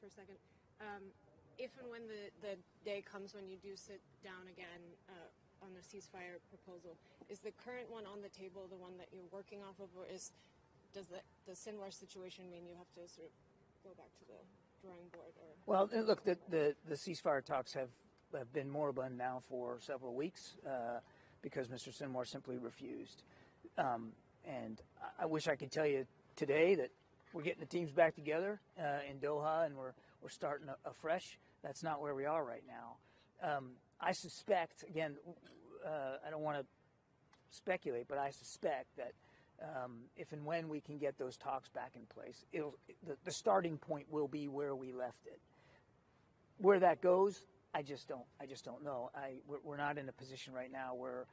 for a second. If and when the day comes when you do sit down again on the ceasefire proposal, is the current one on the table the one that you're working off of, or does the Sinwar situation mean you have to sort of go back to the drawing board? Or well, look, the ceasefire talks have been moribund now for several weeks because Mr. Sinwar simply refused. And I wish I could tell you today that we're getting the teams back together in Doha and we're starting afresh. That's not where we are right now. I suspect, again, I don't want to speculate, but I suspect that if and when we can get those talks back in place, the starting point will be where we left it. Where that goes, I just don't know. We're not in a position right now where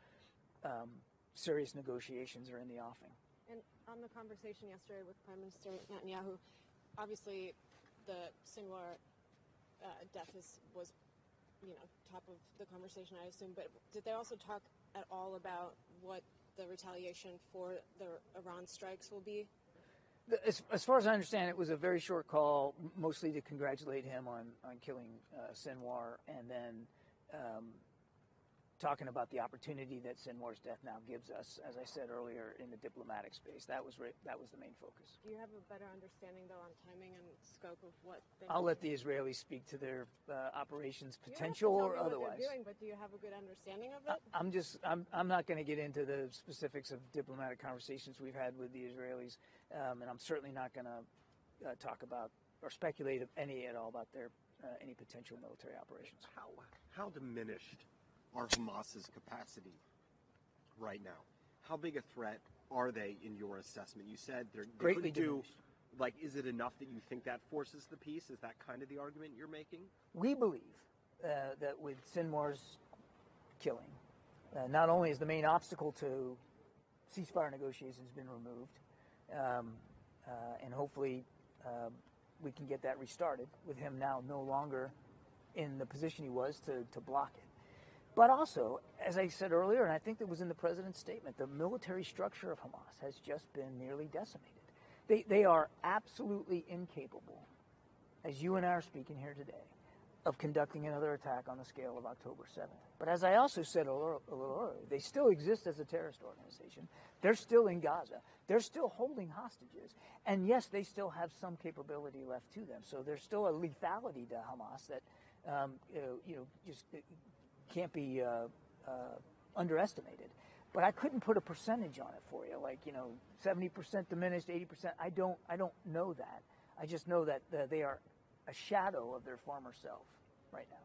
serious negotiations are in the offing. And on the conversation yesterday with Prime Minister Netanyahu, obviously the Sinwar death was, top of the conversation, I assume. But did they also talk at all about what the retaliation for the Iran strikes will be? As far as I understand, it was a very short call, mostly to congratulate him on killing Sinwar, and then talking about the opportunity that Sinwar's death now gives us, as I said earlier, in the diplomatic space. That was the main focus. Do you have a better understanding, though, on timing and scope of what they I'll let the Israelis speak to their operations potential or otherwise. What they're doing, but do you have a good understanding of it? I'm not going to get into the specifics of diplomatic conversations we've had with the Israelis, and I'm certainly not going to talk about or speculate at all about their any potential military operations. How diminished are Hamas's capacity right now? How big a threat are they in your assessment? You said they greatly diminished. Is it enough that you think that forces the peace? Is that kind of the argument you're making? We believe that with Sinwar's killing, not only is the main obstacle to ceasefire negotiations been removed, and hopefully we can get that restarted with him now no longer in the position he was to block it. But also, as I said earlier, and I think that was in the president's statement, the military structure of Hamas has just been nearly decimated. They are absolutely incapable, as you and I are speaking here today, of conducting another attack on the scale of October 7th. But as I also said a little earlier, they still exist as a terrorist organization. They're still in Gaza. They're still holding hostages. And yes, they still have some capability left to them. So there's still a lethality to Hamas that just can't be underestimated. But I couldn't put a percentage on it for you, 70% diminished, 80%. I don't know that. I just know that they are a shadow of their former self right now.